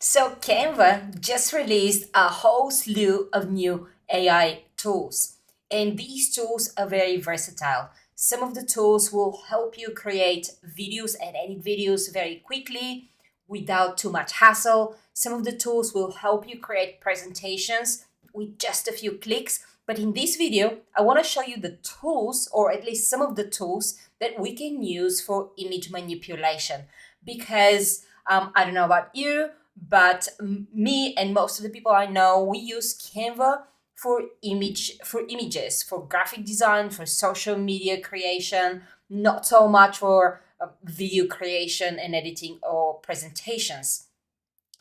So Canva just released a whole slew of new AI tools, and these tools are very versatile. Some of the tools will help you create videos and edit videos very quickly without too much hassle. Some of the tools will help you create presentations with just a few clicks. But in this video, I want to show you the tools, or at least some of the tools that we can use for image manipulation. Because I don't know about you, but me and most of the people I know, we use Canva for images, for graphic design, for social media creation, not so much for video creation and editing or presentations.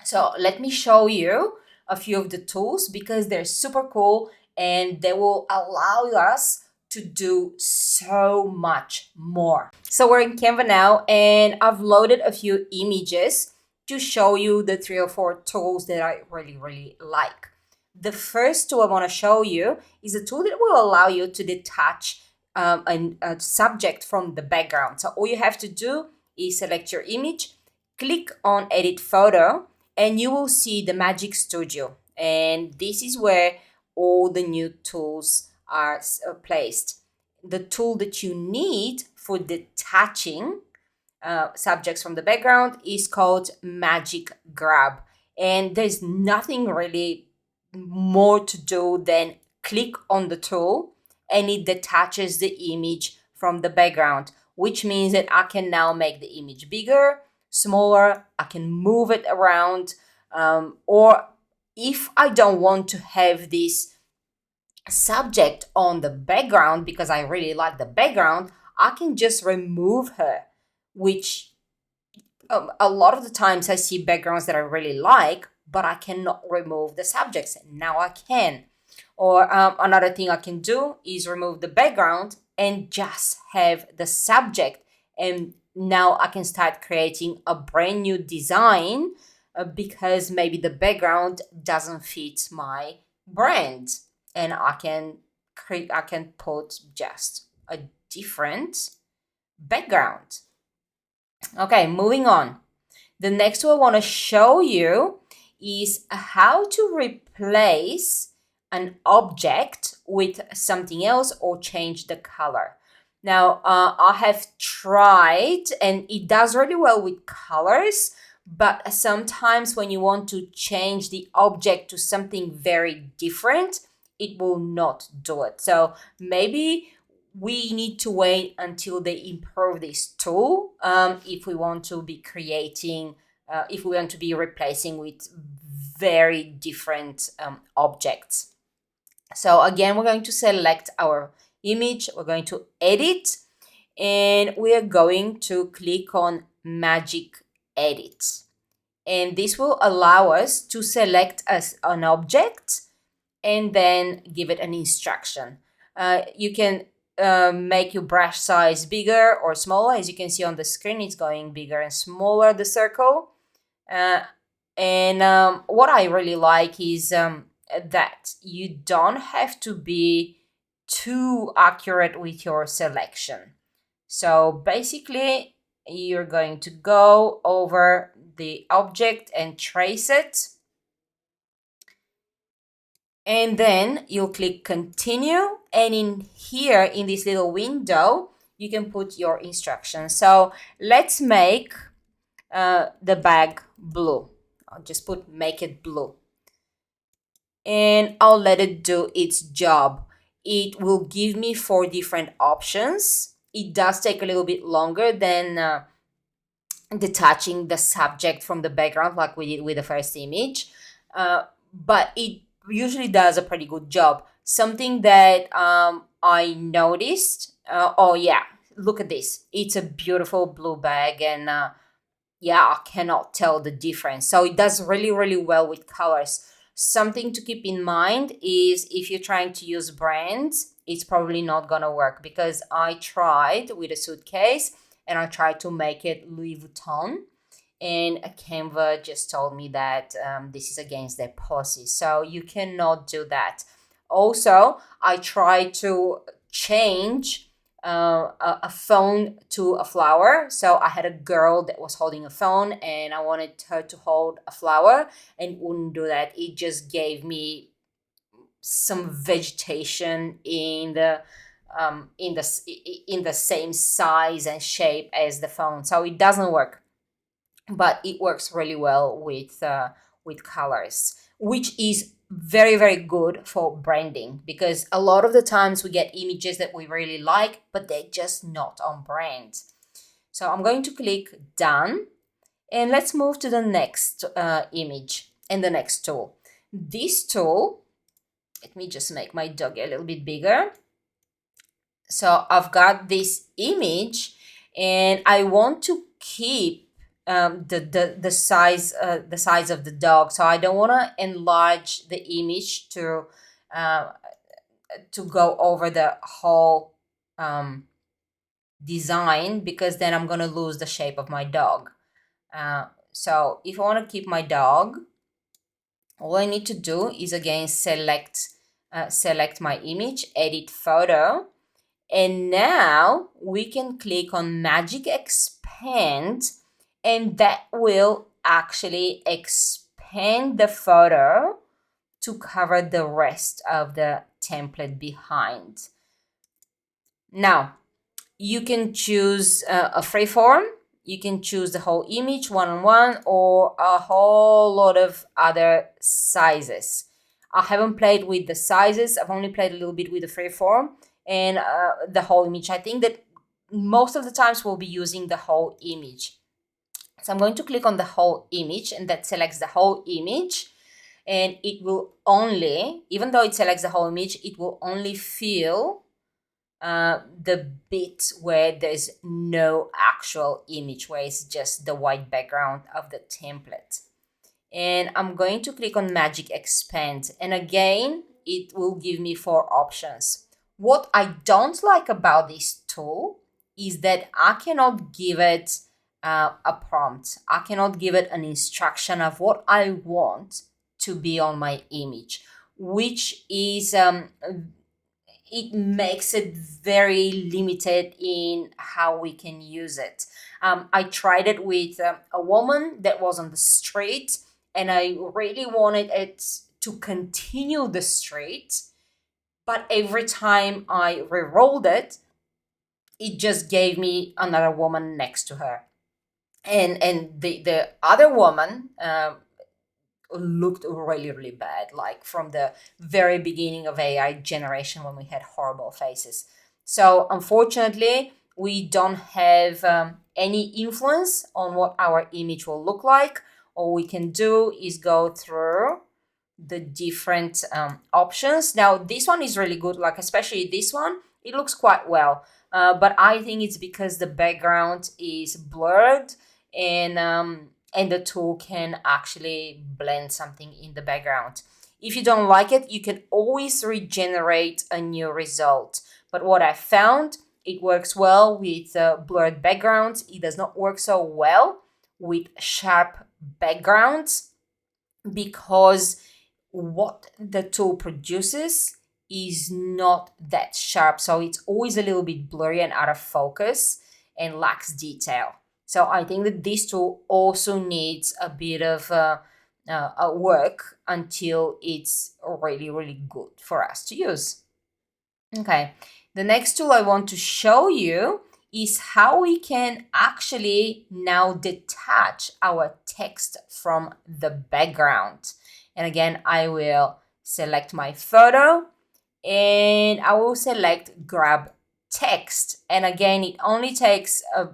So let me show you a few of the tools because they're super cool and they will allow us to do so much more. So we're in Canva now, and I've loaded a few images to show you the 3 or 4 tools that I really like. The first tool I want to show you is a tool that will allow you to detach a subject from the background. So all you have to do is select your image, click on Edit Photo, and you will see the Magic Studio. And this is where all the new tools are placed. The tool that you need for detaching subjects from the background is called Magic Grab. And there's nothing really more to do than click on the tool and it detaches the image from the background, which means that I can now make the image bigger, smaller, I can move it around, or if I don't want to have this subject on the background because I really like the background, I can just remove her, which a lot of the times I see backgrounds that I really like, but I cannot remove the subjects. Now I can. Or another thing I can do is remove the background and just have the subject. And now I can start creating a brand new design because maybe the background doesn't fit my brand. And I can put just a different background. Okay, moving on. The next one I want to show you is how to replace an object with something else or change the color. Now, I have tried and it does really well with colors, but sometimes when you want to change the object to something very different, it will not do it. So maybe we need to wait until they improve this tool if we want to be creating, if we want to be replacing with very different objects. So again, we're going to select our image, we're going to edit, and we're going to click on Magic Edit. And this will allow us to select an object and then give it an instruction. You can make your brush size bigger or smaller. As you can see on the screen, it's going bigger and smaller, the circle. And what I really like is that you don't have to be too accurate with your selection. So basically, you're going to go over the object and trace it. And then you'll click continue. And in here, in this little window, you can put your instructions. So let's make the bag blue. I'll just put make it blue. And I'll let it do its job. It will give me 4 different options. It does take a little bit longer than detaching the subject from the background like we did with the first image. But it usually does a pretty good job. Something that I noticed, oh yeah, look at this. It's a beautiful blue bag and yeah, I cannot tell the difference. So it does really well with colors. Something to keep in mind is if you're trying to use brands, it's probably not gonna work because I tried with a suitcase and I tried to make it Louis Vuitton, and Canva just told me that this is against their policy. So you cannot do that. Also, I tried to change a phone to a flower. So I had a girl that was holding a phone and I wanted her to hold a flower, and it wouldn't do that. It just gave me some vegetation in the same size and shape as the phone. So it doesn't work, but it works really well with colors, which is very, very good for branding, because a lot of the times we get images that we really like, but they're just not on brand. So I'm going to click done, and let's move to the next image and the next tool. This tool, let me just make my dog a little bit bigger. So I've got this image and I want to keep the size of the dog. So I don't want to enlarge the image uh, to go over the whole design, because then I'm going to lose the shape of my dog. So if I want to keep my dog, all I need to do is again select my image, edit photo, and now we can click on Magic Expand, and that will actually expand the photo to cover the rest of the template behind. Now, you can choose a freeform, you can choose the whole image one-on-one, or a whole lot of other sizes. I haven't played with the sizes, I've only played a little bit with the freeform and the whole image. I think that most of the times we'll be using the whole image. So I'm going to click on the whole image, and that selects the whole image, and it will only, even though it selects the whole image, it will only fill the bit where there's no actual image, where it's just the white background of the template. And I'm going to click on Magic Expand, and again it will give me 4 options. What I don't like about this tool is that I cannot give it a prompt. I cannot give it an instruction of what I want to be on my image, which is it makes it very limited in how we can use it. I tried it with a woman that was on the street, and I really wanted it to continue the street, but every time I re-rolled it, it just gave me another woman next to her, and the other woman looked really, really bad, like from the very beginning of AI generation when we had horrible faces. So unfortunately, we don't have any influence on what our image will look like. All we can do is go through the different options. Now, this one is really good, like especially this one, it looks quite well. But I think it's because the background is blurred, and the tool can actually blend something in the background. If you don't like it, you can always regenerate a new result. But what I found, it works well with blurred backgrounds. It does not work so well with sharp backgrounds, because what the tool produces is not that sharp. So it's always a little bit blurry and out of focus and lacks detail. So I think that this tool also needs a bit of a work until it's really, really good for us to use. Okay, the next tool I want to show you is how we can actually now detach our text from the background. And again, I will select my photo and I will select grab text. And again, it only takes a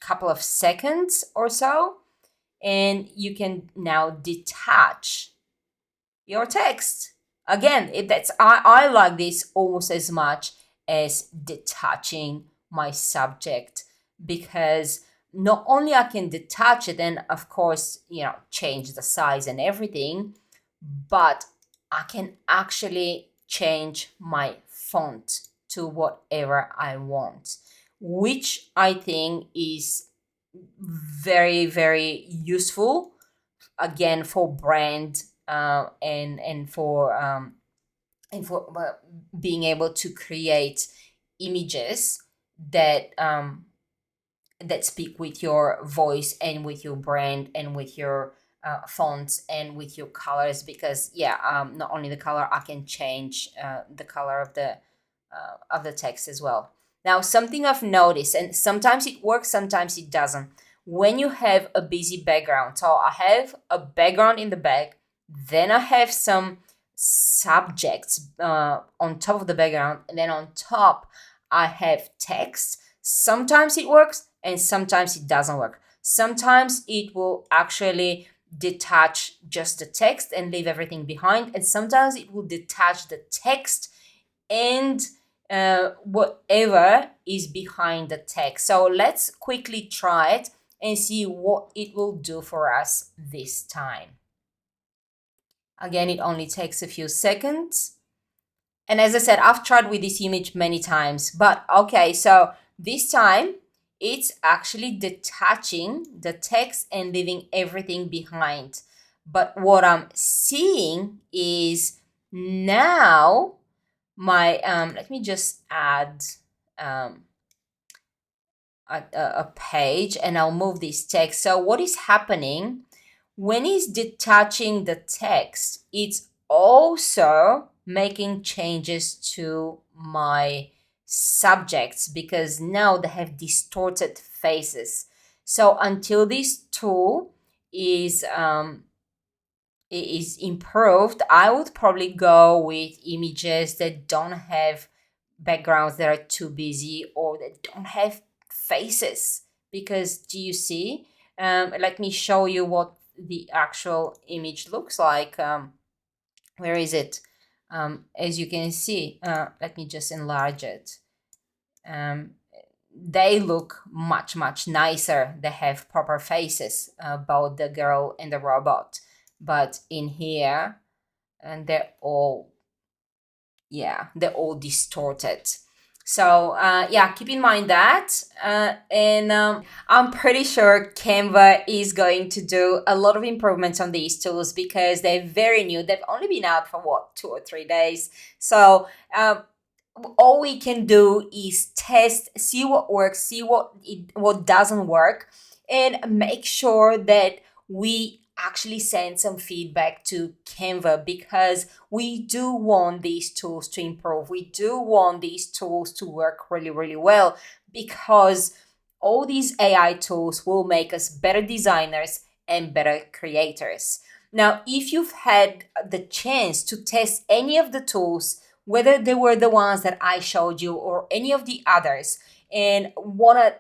couple of seconds or so, and you can now detach your text. Again, I like this almost as much as detaching my subject, because not only I can detach it and of course, change the size and everything, but I can actually change my font to whatever I want, which I think is very, very useful, again, for brand and for being able to create images that speak with your voice and with your brand and with your fonts and with your colors, because not only the color, I can change the color of the text as well. Now, something I've noticed, and sometimes it works, sometimes it doesn't, when you have a busy background. So I have a background in the back, then I have some subjects on top of the background, and then on top I have text. Sometimes it works and sometimes it doesn't work. Sometimes it will actually detach just the text and leave everything behind, and sometimes it will detach the text and whatever is behind the text. So let's quickly try it and see what it will do for us this time. Again, it only takes a few seconds. And as I said, I've tried with this image many times, but okay, so this time it's actually detaching the text and leaving everything behind. But what I'm seeing is now my, let me just add a page, and I'll move this text. So what is happening when it's detaching the text, it's also making changes to my subjects, because now they have distorted faces. So until this tool is improved, I would probably go with images that don't have backgrounds that are too busy or that don't have faces. Because do you see? Let me show you what the actual image looks like. Where is it? As you can see, let me just enlarge it. They look much, much nicer. They have proper faces, both the girl and the robot. But in here, and they're all distorted. So keep in mind that. And I'm pretty sure Canva is going to do a lot of improvements on these tools because they're very new. They've only been out for 2 or 3 days. So all we can do is test, see what works, see what doesn't work, and make sure that we actually send some feedback to Canva, because we do want these tools to improve. We do want these tools to work really, really well, because all these AI tools will make us better designers and better creators. Now, if you've had the chance to test any of the tools, whether they were the ones that I showed you or any of the others, and want to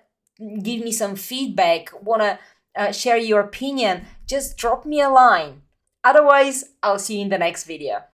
give me some feedback, want to share your opinion, just drop me a line. Otherwise, I'll see you in the next video.